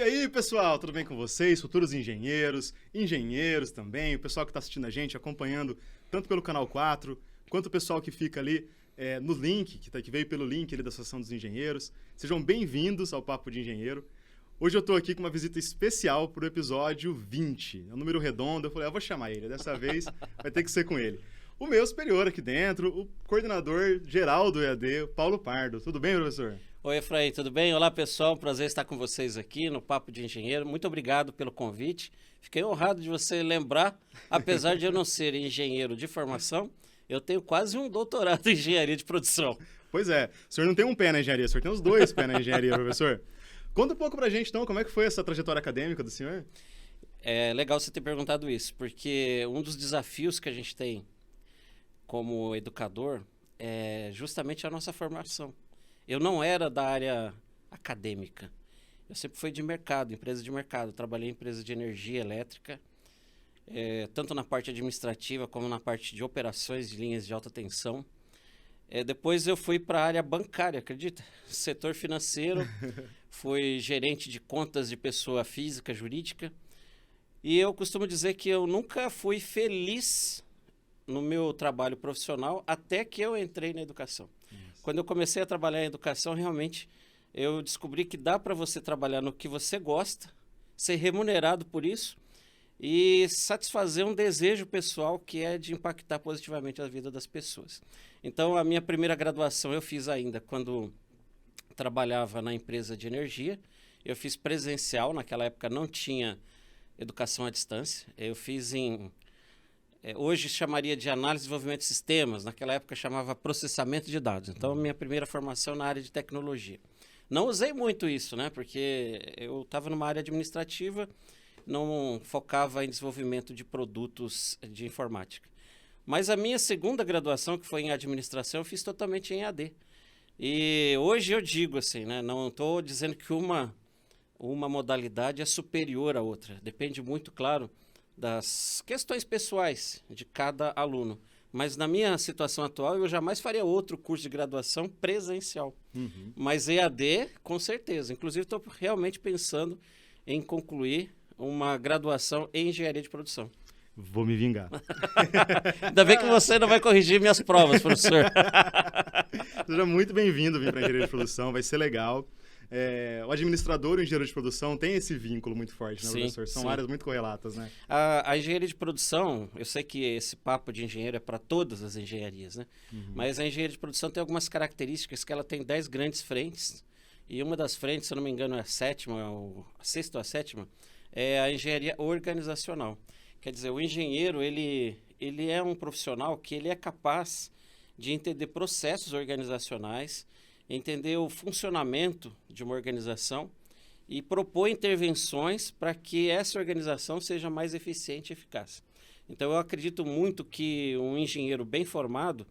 aí, pessoal, tudo bem com vocês? Futuros engenheiros, engenheiros também, o pessoal que está assistindo a gente, acompanhando tanto pelo Canal 4, quanto o pessoal que fica ali no link, que veio pelo link ali da Associação dos Engenheiros. Sejam bem-vindos ao Papo de Engenheiro. Hoje eu estou aqui com uma visita especial para o episódio 20. É um número redondo, eu falei, vou chamar ele, dessa vez vai ter que ser com ele. O meu superior aqui dentro, o coordenador geral do EAD, Paulo Pardo. Tudo bem, professor? Oi, Efraim, tudo bem? Olá, pessoal. Prazer estar com vocês aqui no Papo de Engenheiro. Muito obrigado pelo convite. Fiquei honrado de você lembrar, apesar de eu não ser engenheiro de formação, eu tenho quase um doutorado em engenharia de produção. Pois é. O senhor não tem um pé na engenharia, o senhor tem os dois pés na engenharia, professor. Conta um pouco pra gente, então, como é que foi essa trajetória acadêmica do senhor? É legal você ter perguntado isso, porque um dos desafios que a gente tem como educador é justamente a nossa formação. Eu não era da área acadêmica. Eu sempre fui de mercado, empresa de mercado. Trabalhei em empresa de energia elétrica, tanto na parte administrativa como na parte de operações de linhas de alta tensão. Depois eu fui para a área bancária, acredita? Setor financeiro, fui gerente de contas de pessoa física, jurídica. E eu costumo dizer que eu nunca fui feliz no meu trabalho profissional até que eu entrei na educação. Quando eu comecei a trabalhar em educação, realmente eu descobri que dá para você trabalhar no que você gosta, ser remunerado por isso e satisfazer um desejo pessoal que é de impactar positivamente a vida das pessoas. Então, a minha primeira graduação eu fiz ainda quando trabalhava na empresa de energia. Eu fiz presencial, naquela época não tinha educação à distância. Eu fiz hoje chamaria de análise e desenvolvimento de sistemas, naquela época chamava processamento de dados. Então, minha primeira formação na área de tecnologia. Não usei muito isso, né? Porque eu estava numa área administrativa, não focava em desenvolvimento de produtos de informática. Mas a minha segunda graduação, que foi em administração, eu fiz totalmente em AD. E hoje eu digo assim, né? Não estou dizendo que uma modalidade é superior à outra. Depende muito, claro, das questões pessoais de cada aluno. Mas na minha situação atual, eu jamais faria outro curso de graduação presencial. Mas EAD, com certeza. Inclusive, estou realmente pensando em concluir uma graduação em engenharia de produção. Vou me vingar. Ainda bem que você não vai corrigir minhas provas, professor. Seja muito bem-vindo para a engenharia de produção, vai ser legal. O administrador e o engenheiro de produção tem esse vínculo muito forte, né, Sim, professor? São sim. áreas muito correlatas, né? A engenharia de produção, eu sei que esse papo de engenheiro é para todas as engenharias, né? Mas a engenharia de produção tem algumas características que ela tem 10 grandes frentes. E uma das frentes, se eu não me engano, é a sexta ou a sétima, é a engenharia organizacional. Quer dizer, o engenheiro, ele é um profissional que ele é capaz de entender processos organizacionais, entender o funcionamento de uma organização e propor intervenções para que essa organização seja mais eficiente e eficaz. Então, eu acredito muito que um engenheiro bem formado,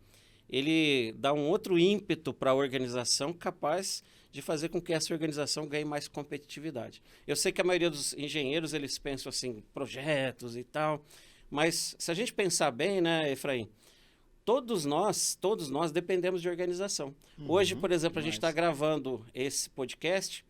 ele dá um outro ímpeto para a organização capaz de fazer com que essa organização ganhe mais competitividade. Eu sei que a maioria dos engenheiros, eles pensam assim, projetos e tal, mas se a gente pensar bem, né, Efraim, todos nós dependemos de organização. Hoje, por exemplo, a gente está gravando esse podcast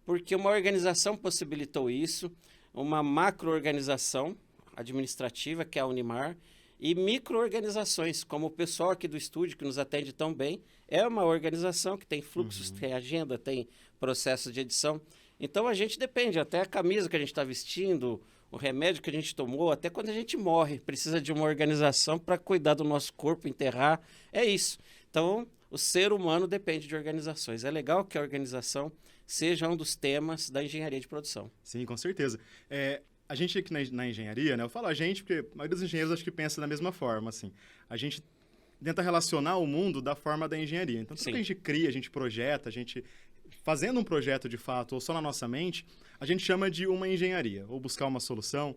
porque uma organização possibilitou isso, uma macro-organização administrativa, que é a Unimar, e micro-organizações, como o pessoal aqui do estúdio, que nos atende tão bem, é uma organização que tem fluxos, tem agenda, tem processo de edição. Então, a gente depende, até a camisa que a gente está vestindo, o remédio que a gente tomou, até quando a gente morre, precisa de uma organização para cuidar do nosso corpo, enterrar, é isso. Então, o ser humano depende de organizações. É legal que a organização seja um dos temas da engenharia de produção. Sim, com certeza. A gente aqui na engenharia, né? Eu falo a gente porque a maioria dos engenheiros acho que pensa da mesma forma, assim. A gente tenta relacionar o mundo da forma da engenharia. Então, tudo que a gente cria, a gente projeta, a gente fazendo um projeto de fato ou só na nossa mente, a gente chama de uma engenharia, ou buscar uma solução.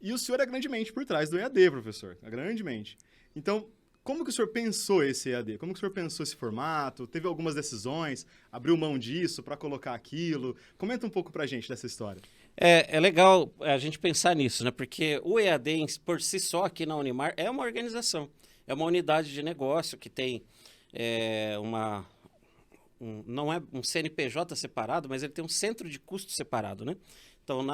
E o senhor é grandemente por trás do EAD, professor, é grandemente. Então, como que o senhor pensou esse EAD? Como que o senhor pensou esse formato? Teve algumas decisões? Abriu mão disso para colocar aquilo? Comenta um pouco para a gente dessa história. É legal a gente pensar nisso, né? Porque o EAD, por si só, aqui na Unimar, é uma organização. É uma unidade de negócio que tem não é um CNPJ separado, mas ele tem um centro de custo separado, né? Então,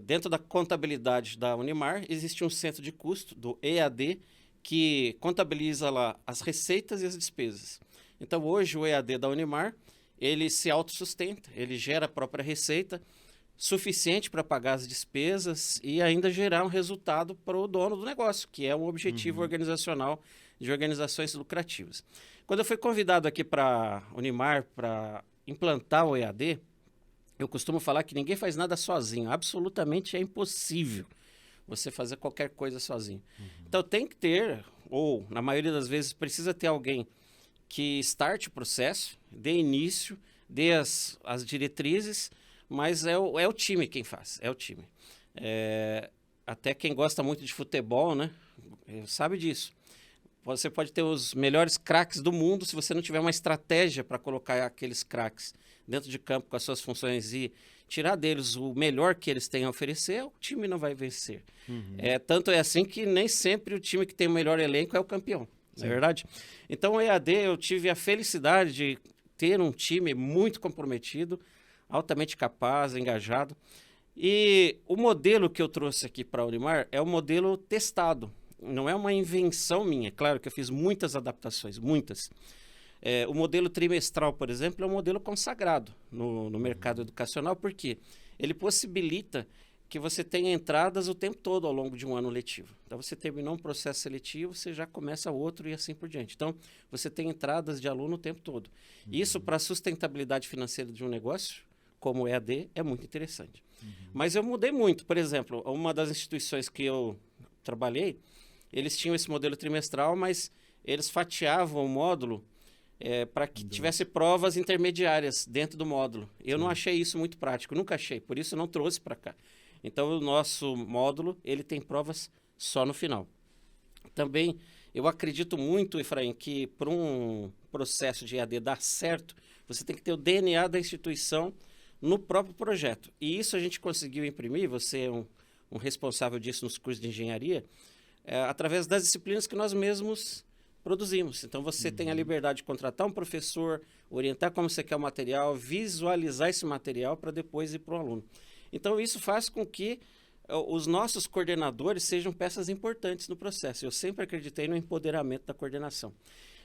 dentro da contabilidade da Unimar, existe um centro de custo, do EAD, que contabiliza lá as receitas e as despesas. Então, hoje, o EAD da Unimar, ele se autossustenta, ele gera a própria receita suficiente para pagar as despesas e ainda gerar um resultado para o dono do negócio, que é um objetivo organizacional de organizações lucrativas. Quando eu fui convidado aqui para a Unimar para implantar o EAD, eu costumo falar que ninguém faz nada sozinho, absolutamente é impossível você fazer qualquer coisa sozinho. Então tem que ter, ou na maioria das vezes precisa ter alguém que starte o processo, dê início, dê as diretrizes, mas é o time quem faz, é o time. Até quem gosta muito de futebol, né, sabe disso. Você pode ter os melhores craques do mundo, se você não tiver uma estratégia para colocar aqueles craques dentro de campo com as suas funções e tirar deles o melhor que eles têm a oferecer, o time não vai vencer. Tanto é assim que nem sempre o time que tem o melhor elenco é o campeão, não é verdade? Então, o EAD, eu tive a felicidade de ter um time muito comprometido, altamente capaz, engajado. E o modelo que eu trouxe aqui para a Unimar é um modelo testado. Não é uma invenção minha. Claro que eu fiz muitas adaptações, muitas. O modelo trimestral, por exemplo, é um modelo consagrado no mercado educacional, porque ele possibilita que você tenha entradas o tempo todo ao longo de um ano letivo. Então, você terminou um processo seletivo, você já começa outro e assim por diante. Então, você tem entradas de aluno o tempo todo. Isso, para a sustentabilidade financeira de um negócio, como o EAD, é muito interessante. Mas eu mudei muito. Por exemplo, uma das instituições que eu trabalhei, eles tinham esse modelo trimestral, mas eles fatiavam o módulo para que tivesse provas intermediárias dentro do módulo. Eu não achei isso muito prático, nunca achei, por isso não trouxe para cá. Então, o nosso módulo, ele tem provas só no final. Também, eu acredito muito, Efraim, que para um processo de EAD dar certo, você tem que ter o DNA da instituição no próprio projeto. E isso a gente conseguiu imprimir, você é um responsável disso nos cursos de engenharia, através das disciplinas que nós mesmos produzimos. Então, você tem a liberdade de contratar um professor, orientar como você quer o material, visualizar esse material para depois ir para o aluno. Então, isso faz com que os nossos coordenadores sejam peças importantes no processo. Eu sempre acreditei no empoderamento da coordenação.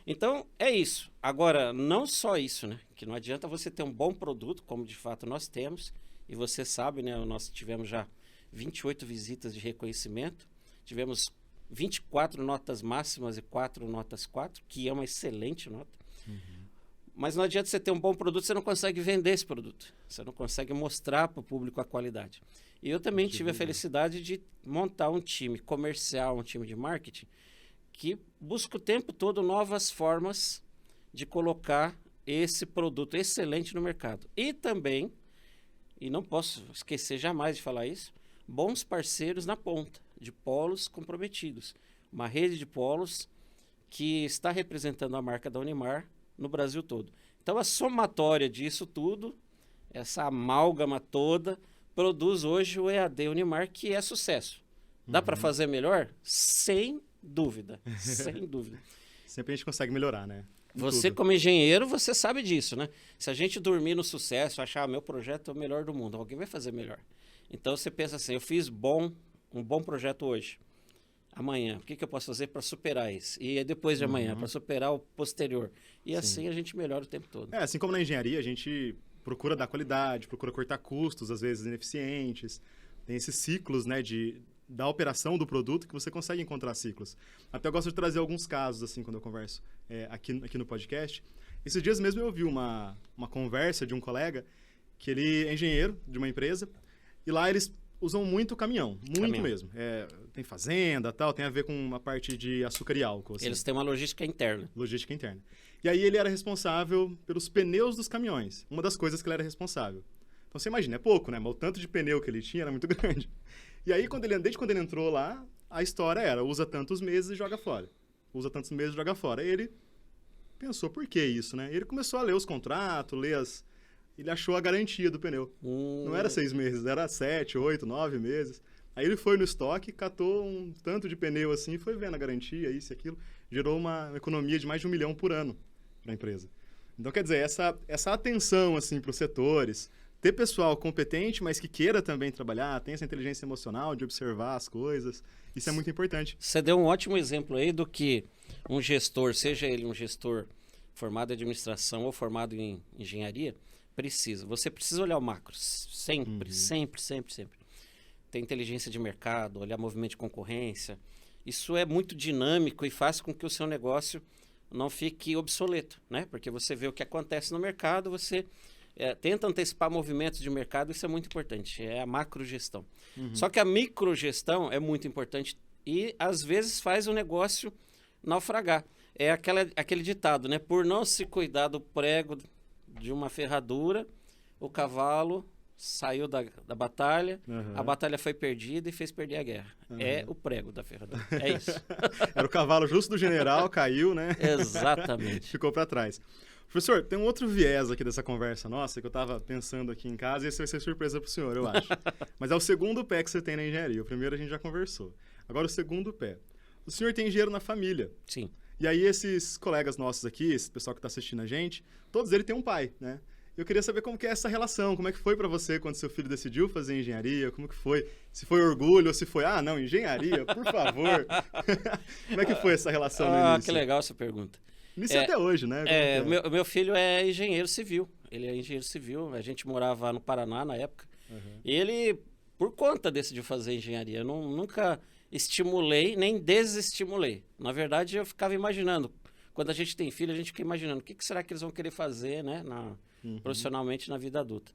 Então, é isso. Agora, não só isso, né? Que não adianta você ter um bom produto, como de fato nós temos, e você sabe, né? Nós tivemos já 28 visitas de reconhecimento, tivemos 24 notas máximas e 4 notas 4, que é uma excelente nota. Mas não adianta você ter um bom produto, você não consegue vender esse produto. Você não consegue mostrar para o público a qualidade. E eu também tive a felicidade de montar um time comercial, um time de marketing, que busca o tempo todo novas formas de colocar esse produto excelente no mercado. E também, e não posso esquecer jamais de falar isso, bons parceiros na ponta, de polos comprometidos. Uma rede de polos que está representando a marca da Unimar no Brasil todo. Então, a somatória disso tudo, essa amálgama toda, produz hoje o EAD Unimar, que é sucesso. Dá para fazer melhor? Sem dúvida, sem dúvida. Sempre a gente consegue melhorar, né? Você, como engenheiro, você sabe disso, né? Se a gente dormir no sucesso, achar meu projeto é o melhor do mundo, alguém vai fazer melhor. Então, você pensa assim, eu fiz um bom projeto hoje. Amanhã, o que eu posso fazer para superar esse? E depois de amanhã, para superar o posterior. E assim a gente melhora o tempo todo. Assim como na engenharia, a gente procura dar qualidade, procura cortar custos, às vezes ineficientes. Tem esses ciclos, né, da operação do produto que você consegue encontrar ciclos. Até eu gosto de trazer alguns casos, assim, quando eu converso aqui no podcast. Esses dias mesmo eu ouvi uma conversa de um colega que ele é engenheiro de uma empresa e lá eles usam muito caminhão, muito mesmo. Tem fazenda, tal, tem a ver com uma parte de açúcar e álcool. Assim. Eles têm uma logística interna. Logística interna. E aí ele era responsável pelos pneus dos caminhões. Uma das coisas que ele era responsável. Então você imagina, é pouco, né? Mas o tanto de pneu que ele tinha era muito grande. E aí, desde quando ele entrou lá, a história era, usa tantos meses e joga fora. Usa tantos meses e joga fora. Aí ele pensou, por que isso, né? E ele começou a ler os contratos, ele achou a garantia do pneu. Não era 6 meses, era 7, 8, 9 meses. Aí ele foi no estoque, catou um tanto de pneu assim, foi vendo a garantia, isso e aquilo. Gerou uma economia de mais de 1 milhão por ano para a empresa. Então, quer dizer, essa atenção, assim, para os setores, ter pessoal competente, mas que queira também trabalhar, tem essa inteligência emocional de observar as coisas, isso é muito importante. Você deu um ótimo exemplo aí do que um gestor, seja ele um gestor formado em administração ou formado em engenharia, precisa. Você precisa olhar o macro, sempre, sempre, sempre, sempre. Ter inteligência de mercado, olhar movimento de concorrência. Isso é muito dinâmico e faz com que o seu negócio não fique obsoleto, né? Porque você vê o que acontece no mercado, você tenta antecipar movimentos de mercado, isso é muito importante, é a macrogestão. Só que a microgestão é muito importante e, às vezes, faz o negócio naufragar. É aquele ditado, né? Por não se cuidar do prego de uma ferradura, o cavalo saiu da batalha, a batalha foi perdida e fez perder a guerra. É o prego da ferradura, é isso. Era o cavalo justo do general, caiu, né? Exatamente. Ficou para trás. Professor, tem um outro viés aqui dessa conversa nossa que eu estava pensando aqui em casa e esse vai ser surpresa para o senhor, eu acho. Mas é o segundo pé que você tem na engenharia. O primeiro a gente já conversou. Agora o segundo pé. O senhor tem engenheiro na família. Sim. E aí esses colegas nossos aqui, esse pessoal que está assistindo a gente, todos eles têm um pai, né? Eu queria saber como que é essa relação, como é que foi para você quando seu filho decidiu fazer engenharia, como que foi? Se foi orgulho ou se foi, não, engenharia, por favor. Como é que foi essa relação no início? Que legal essa pergunta. Início até hoje, né? Meu filho é engenheiro civil, ele é engenheiro civil, a gente morava no Paraná na época, e ele, por conta, decidiu fazer engenharia. Eu nunca estimulei, nem desestimulei. Na verdade, eu ficava imaginando, quando a gente tem filho, a gente fica imaginando o que será que eles vão querer fazer, né, profissionalmente na vida adulta.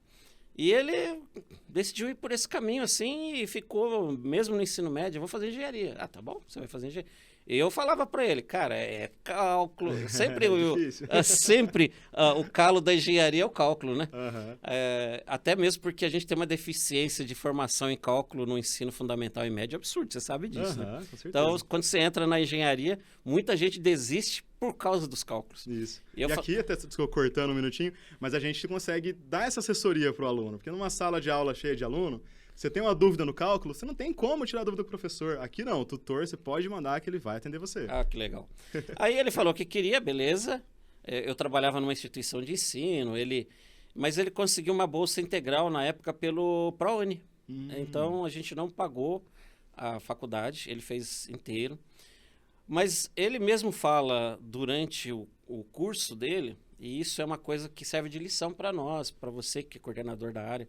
E ele decidiu ir por esse caminho assim e ficou, mesmo no ensino médio, eu vou fazer engenharia. Tá bom, você vai fazer engenharia. E eu falava para ele, cara, é cálculo. Sempre, o calo da engenharia é o cálculo, né? Até mesmo porque a gente tem uma deficiência de formação em cálculo no ensino fundamental e médio absurdo, você sabe disso, né? Então, quando você entra na engenharia, muita gente desiste por causa dos cálculos. Isso. E aqui, até estou cortando um minutinho, mas a gente consegue dar essa assessoria para o aluno, porque numa sala de aula cheia de aluno, você tem uma dúvida no cálculo, você não tem como tirar a dúvida do professor. Aqui não, o tutor você pode mandar que ele vai atender você. Que legal. Aí ele falou que queria, beleza. Eu trabalhava numa instituição de ensino, mas ele conseguiu uma bolsa integral na época pelo ProUni. Então a gente não pagou a faculdade, ele fez inteiro. Mas ele mesmo fala durante o curso dele, e isso é uma coisa que serve de lição para nós, para você que é coordenador da área.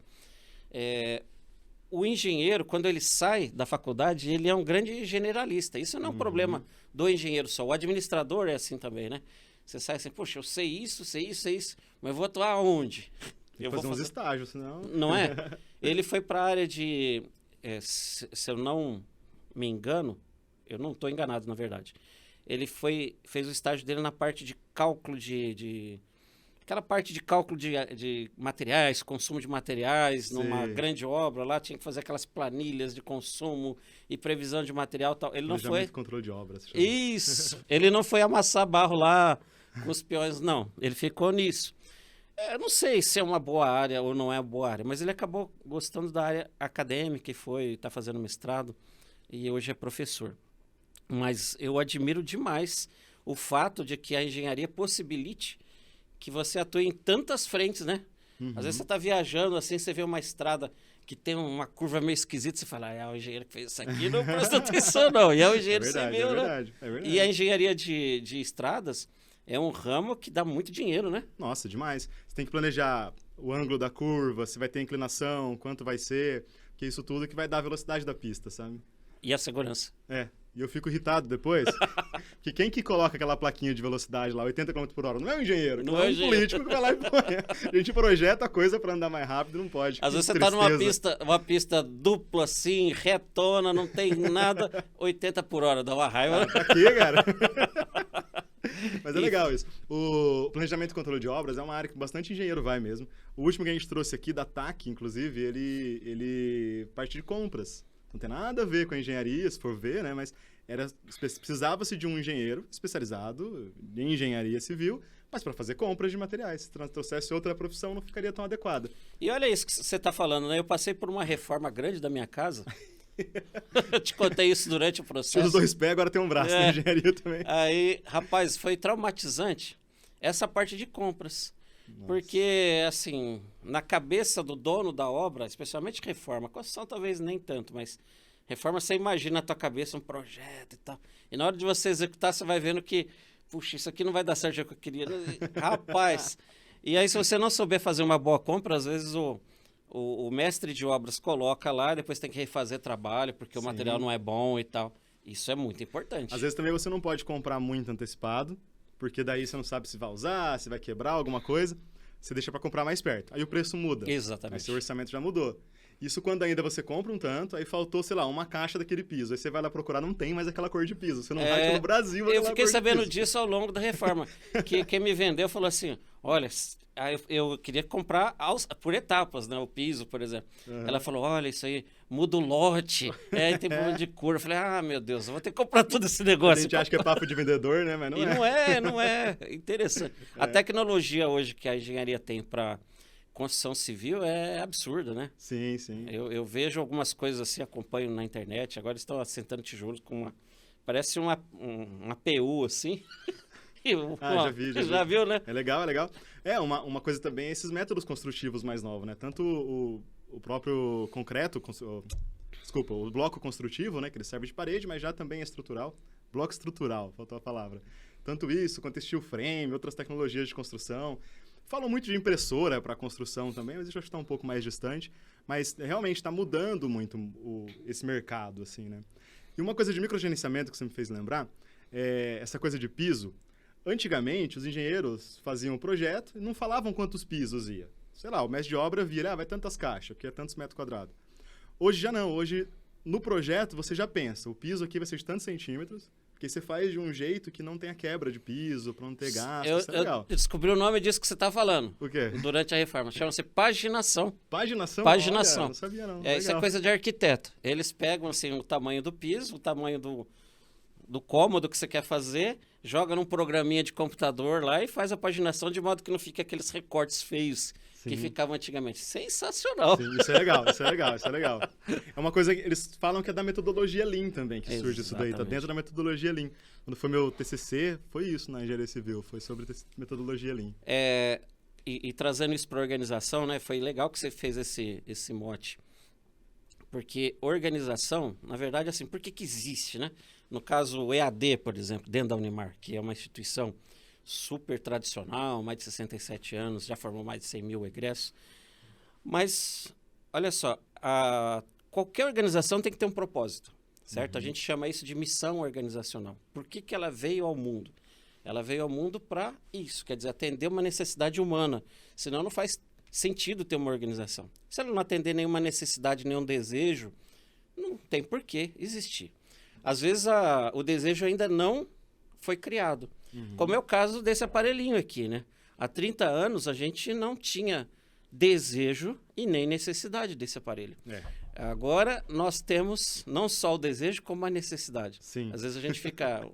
O engenheiro, quando ele sai da faculdade, ele é um grande generalista. Isso não é um problema do engenheiro só. O administrador é assim também, né? Você sai assim, poxa, eu sei isso, mas eu vou atuar onde? Eu vou fazer uns estágios, senão... Não é? Ele foi para a área de... se eu não me engano, eu não estou enganado, na verdade. Ele fez o estágio dele na parte de cálculo aquela parte de cálculo de materiais, consumo de materiais, numa grande obra lá, tinha que fazer aquelas planilhas de consumo e previsão de material e tal. Ele não foi... controle de obras. Isso! Ele não foi amassar barro lá com os peões, não. Ele ficou nisso. Eu não sei se é uma boa área ou não é uma boa área, mas ele acabou gostando da área acadêmica e está fazendo mestrado e hoje é professor. Mas eu admiro demais o fato de que a engenharia possibilite que você atue em tantas frentes, né? Às vezes você está viajando, assim, você vê uma estrada que tem uma curva meio esquisita, você fala, o engenheiro que fez isso aqui não presta atenção, não. E é o engenheiro civil, né? É verdade. E a engenharia de estradas é um ramo que dá muito dinheiro, né? Nossa, demais. Você tem que planejar o ângulo da curva, se vai ter inclinação, quanto vai ser, que isso tudo que vai dar a velocidade da pista, sabe? E a segurança. E eu fico irritado depois, que quem que coloca aquela plaquinha de velocidade lá, 80 km por hora, não é o engenheiro, não é um político que vai lá e põe. A gente projeta a coisa para andar mais rápido, não pode. Às vezes você tá numa pista dupla assim, retona, não tem nada, 80 por hora, dá uma raiva. Pra quê, cara? Mas é legal isso. O planejamento e controle de obras é uma área que bastante engenheiro vai mesmo. O último que a gente trouxe aqui, da TAC, inclusive, ele parte de compras. Não tem nada a ver com a engenharia, se for ver, né? Mas precisava-se de um engenheiro especializado em engenharia civil, mas para fazer compras de materiais. Se trouxesse outra profissão, não ficaria tão adequada. E olha isso que você está falando, né? Eu passei por uma reforma grande da minha casa. Eu te contei isso durante o processo. Tinha os 2 pés, agora tem um braço na engenharia também. Aí, rapaz, foi traumatizante. essa parte de compras. Nossa. Porque, assim, na cabeça do dono da obra, especialmente reforma, construção talvez nem tanto, mas reforma você imagina na tua cabeça um projeto e tal. E na hora de você executar, você vai vendo que, puxa, isso aqui não vai dar certo do que eu queria. Rapaz! E aí, se você não souber fazer uma boa compra, às vezes o mestre de obras coloca lá, depois tem que refazer trabalho, porque o material não é bom e tal. Isso é muito importante. Às vezes também você não pode comprar muito antecipado, porque daí você não sabe se vai usar, se vai quebrar alguma coisa. Você deixa para comprar mais perto. Aí o preço muda. Exatamente. Aí seu orçamento já mudou. Isso quando ainda você compra um tanto, aí faltou, sei lá, uma caixa daquele piso. Aí você vai lá procurar, não tem mais aquela cor de piso. Você não vai pelo Brasil Eu fiquei cor sabendo de piso. disso ao longo da reforma. Que quem me vendeu falou assim, olha, aí eu queria comprar por etapas, né? O piso, por exemplo. Ela falou, olha, isso aí muda o lote. Aí tem problema de cor. Eu falei, meu Deus, eu vou ter que comprar todo esse A negócio. gente acha que é papo de vendedor, né? Mas não E não é. Interessante. A tecnologia hoje que a engenharia tem para construção civil é absurda, né? Sim, sim. Eu vejo algumas coisas assim, acompanho na internet. Agora estão assentando tijolos com uma... Parece uma PU, assim. Já vi. Já viu, né? É legal, é legal. Uma coisa também é esses métodos construtivos mais novos, né? Tanto o próprio concreto, desculpa, o bloco construtivo, né? Que ele serve de parede, mas já também é estrutural. Bloco estrutural, faltou a palavra. Tanto isso, quanto steel frame, outras tecnologias de construção. Falam muito de impressora para construção também, mas isso acho que está um pouco mais distante. Mas realmente está mudando muito esse mercado, assim, né? E uma coisa de microgerenciamento que você me fez lembrar, é essa coisa de piso. Antigamente, os engenheiros faziam o projeto e não falavam quantos pisos ia. Sei lá, o mestre de obra vira, vai tantas caixas, aqui é tantos metros quadrados. Hoje já não, hoje no projeto você já pensa, o piso aqui vai ser de tantos centímetros, porque você faz de um jeito que não tenha quebra de piso, para não ter gasto, isso é legal. Eu descobri o nome disso que você está falando. O quê? Durante a reforma. Chama-se paginação. Paginação? Paginação. Olha, não sabia não. Isso é coisa de arquiteto. Eles pegam assim, o tamanho do piso, o tamanho do cômodo que você quer fazer, joga num programinha de computador lá e faz a paginação de modo que não fique aqueles recortes feios que ficavam antigamente. Sensacional. Sim, isso é legal. É uma coisa que eles falam que é da metodologia Lean também, que surge isso daí. Tá dentro da metodologia Lean. Quando foi meu TCC, foi isso na engenharia civil, foi sobre metodologia Lean. E trazendo isso para a organização, né? Foi legal que você fez esse mote. Porque organização, na verdade, assim, por que existe, né? No caso, o EAD, por exemplo, dentro da Unimar, que é uma instituição super tradicional, mais de 67 anos, já formou mais de 100 mil egressos. Mas, olha só, qualquer organização tem que ter um propósito, certo? A gente chama isso de missão organizacional. Por que ela veio ao mundo? Ela veio ao mundo para isso, quer dizer, atender uma necessidade humana. Senão não faz sentido ter uma organização. Se ela não atender nenhuma necessidade, nenhum desejo, não tem por que existir. Às vezes o desejo ainda não foi criado. Como é o caso desse aparelhinho aqui, né? Há 30 anos a gente não tinha desejo e nem necessidade desse aparelho. Agora nós temos não só o desejo, como a necessidade. Sim. Às vezes a gente fica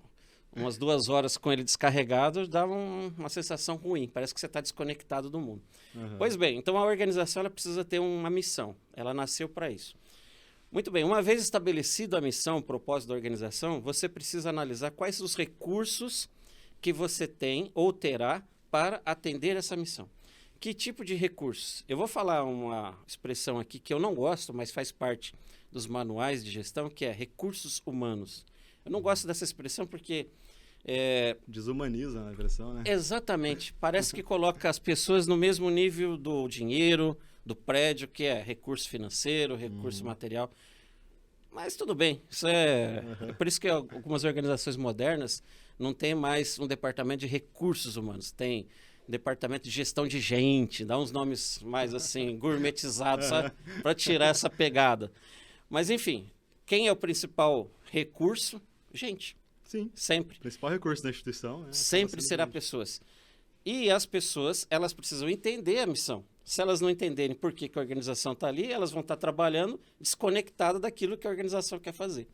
umas 2 horas com ele descarregado, dá uma sensação ruim. Parece que você está desconectado do mundo. Pois bem, então a organização ela precisa ter uma missão. Ela nasceu para isso. Muito bem, uma vez estabelecida a missão, o propósito da organização, você precisa analisar quais os recursos que você tem ou terá para atender essa missão. Que tipo de recursos? Eu vou falar uma expressão aqui que eu não gosto, mas faz parte dos manuais de gestão, que é recursos humanos. Eu não gosto dessa expressão porque... desumaniza a expressão, né? Exatamente. Parece que coloca as pessoas no mesmo nível do dinheiro, do prédio, que é recurso financeiro, recurso material. Mas tudo bem. Isso é por isso que algumas organizações modernas não tem mais um departamento de recursos humanos. Tem departamento de gestão de gente, dá uns nomes mais assim, gourmetizados, sabe? Para tirar essa pegada. Mas, enfim, quem é o principal recurso? Gente. Sim. Sempre. O principal recurso da instituição sempre será pessoas. E as pessoas, elas precisam entender a missão. Se elas não entenderem por que a organização está ali, elas vão estar trabalhando desconectadas daquilo que a organização quer fazer.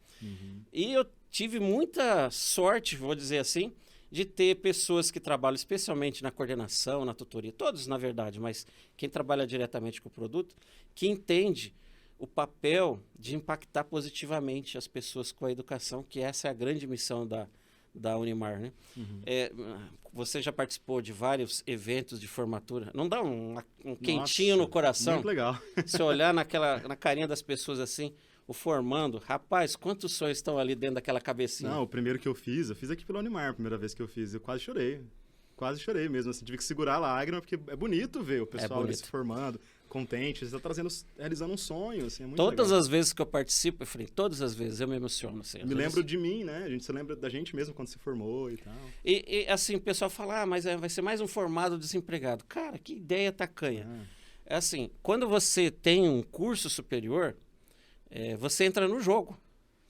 E eu tive muita sorte, vou dizer assim, de ter pessoas que trabalham especialmente na coordenação, na tutoria, todos na verdade, mas quem trabalha diretamente com o produto, que entende o papel de impactar positivamente as pessoas com a educação, que essa é a grande missão da da Unimar, né? Você já participou de vários eventos de formatura? Não dá um quentinho no coração? Muito legal. Se olhar na carinha das pessoas assim, o formando, rapaz, quantos sonhos estão ali dentro daquela cabecinha? Não, o primeiro que eu fiz aqui pela Unimar, a primeira vez que eu fiz, eu quase chorei mesmo, assim, tive que segurar a lágrima, porque é bonito ver o pessoal ali se formando, contente, você está realizando um sonho, assim, é muito Todas legal. as vezes que eu participo, todas as vezes eu me emociono. Assim, me lembro de mim, né? Você lembra da gente mesmo quando se formou e tal. E assim, o pessoal fala, mas vai ser mais um formado desempregado. Cara, que ideia tacanha. É assim, quando você tem um curso superior, você entra no jogo,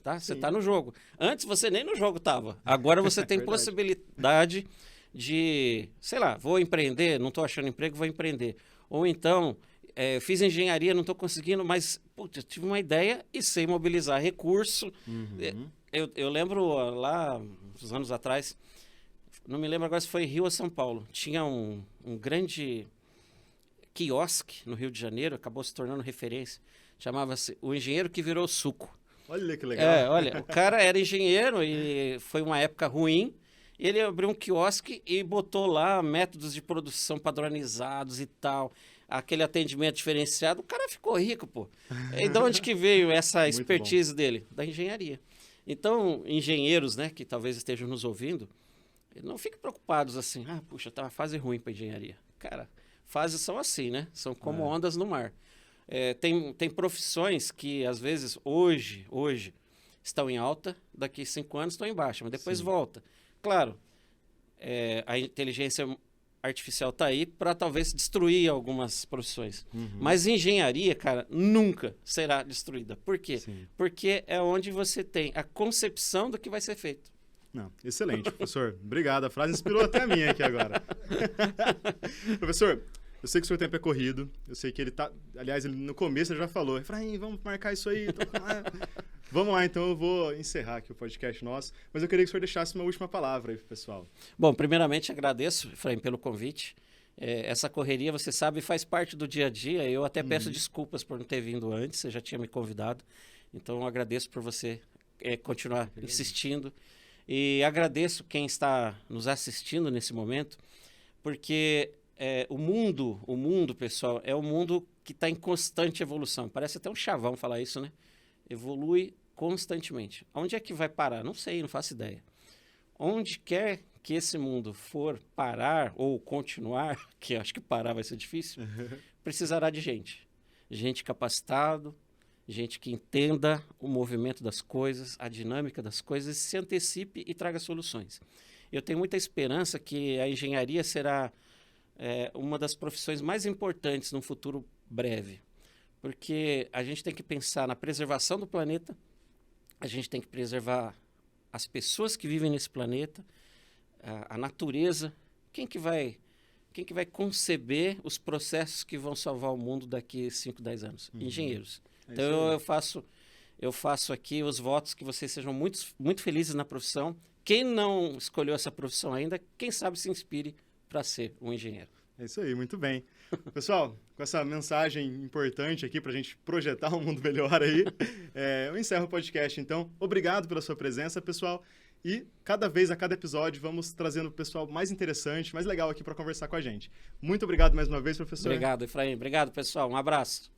tá? Você está no jogo. Antes você nem no jogo estava. Agora você tem possibilidade de, sei lá, vou empreender, não estou achando emprego, vou empreender. Ou então, fiz engenharia, não estou conseguindo, mas putz, eu tive uma ideia e sei mobilizar recurso. Eu lembro lá, uns anos atrás, não me lembro agora se foi Rio ou São Paulo, tinha um grande quiosque no Rio de Janeiro, acabou se tornando referência, chamava-se O Engenheiro que Virou Suco. Olha que legal. Olha, o cara era engenheiro e foi uma época ruim. Ele abriu um quiosque e botou lá métodos de produção padronizados e tal. Aquele atendimento diferenciado. O cara ficou rico, pô. E de onde que veio essa expertise dele? Da engenharia. Então, engenheiros, né, que talvez estejam nos ouvindo, não fiquem preocupados assim. Ah, puxa, tá uma fase ruim para engenharia. Cara, fases são assim, né? São como ondas no mar. Tem profissões que, às vezes, hoje estão em alta, daqui 5 anos estão em baixa, mas depois volta. Claro, a inteligência artificial está aí para talvez destruir algumas profissões. Mas engenharia, cara, nunca será destruída. Por quê? Sim. Porque é onde você tem a concepção do que vai ser feito. Não, excelente, professor. Obrigado. A frase inspirou até a minha aqui agora. Professor, eu sei que o seu tempo é corrido. Eu sei que ele tá... Aliás, ele, no começo ele já falou. Efraim, vamos marcar isso aí. Vamos lá, então eu vou encerrar aqui o podcast nosso. Mas eu queria que o senhor deixasse uma última palavra aí pro pessoal. Bom, primeiramente agradeço, Efraim, pelo convite. Essa correria, você sabe, faz parte do dia a dia. Eu até peço desculpas por não ter vindo antes. Você já tinha me convidado. Então eu agradeço por você continuar insistindo. E agradeço quem está nos assistindo nesse momento, porque o mundo, pessoal, é um mundo que está em constante evolução. Parece até um chavão falar isso, né? Evolui constantemente. Onde é que vai parar? Não sei, não faço ideia. Onde quer que esse mundo for parar ou continuar, que acho que parar vai ser difícil, precisará de gente. Gente capacitada, gente que entenda o movimento das coisas, a dinâmica das coisas, se antecipe e traga soluções. Eu tenho muita esperança que a engenharia será uma das profissões mais importantes num futuro breve, porque a gente tem que pensar na preservação do planeta, a gente tem que preservar as pessoas que vivem nesse planeta, a natureza. Quem que vai conceber os processos que vão salvar o mundo daqui 5, 10 anos? Engenheiros. Então eu faço aqui os votos que vocês sejam muito, muito felizes na profissão. Quem não escolheu essa profissão ainda, quem sabe se inspire para ser um engenheiro. É isso aí, muito bem. Pessoal, com essa mensagem importante aqui para a gente projetar um mundo melhor aí, eu encerro o podcast. Então, obrigado pela sua presença, pessoal. E cada vez, a cada episódio, vamos trazendo o pessoal mais interessante, mais legal aqui para conversar com a gente. Muito obrigado mais uma vez, professor. Obrigado, Efraim. Obrigado, pessoal. Um abraço.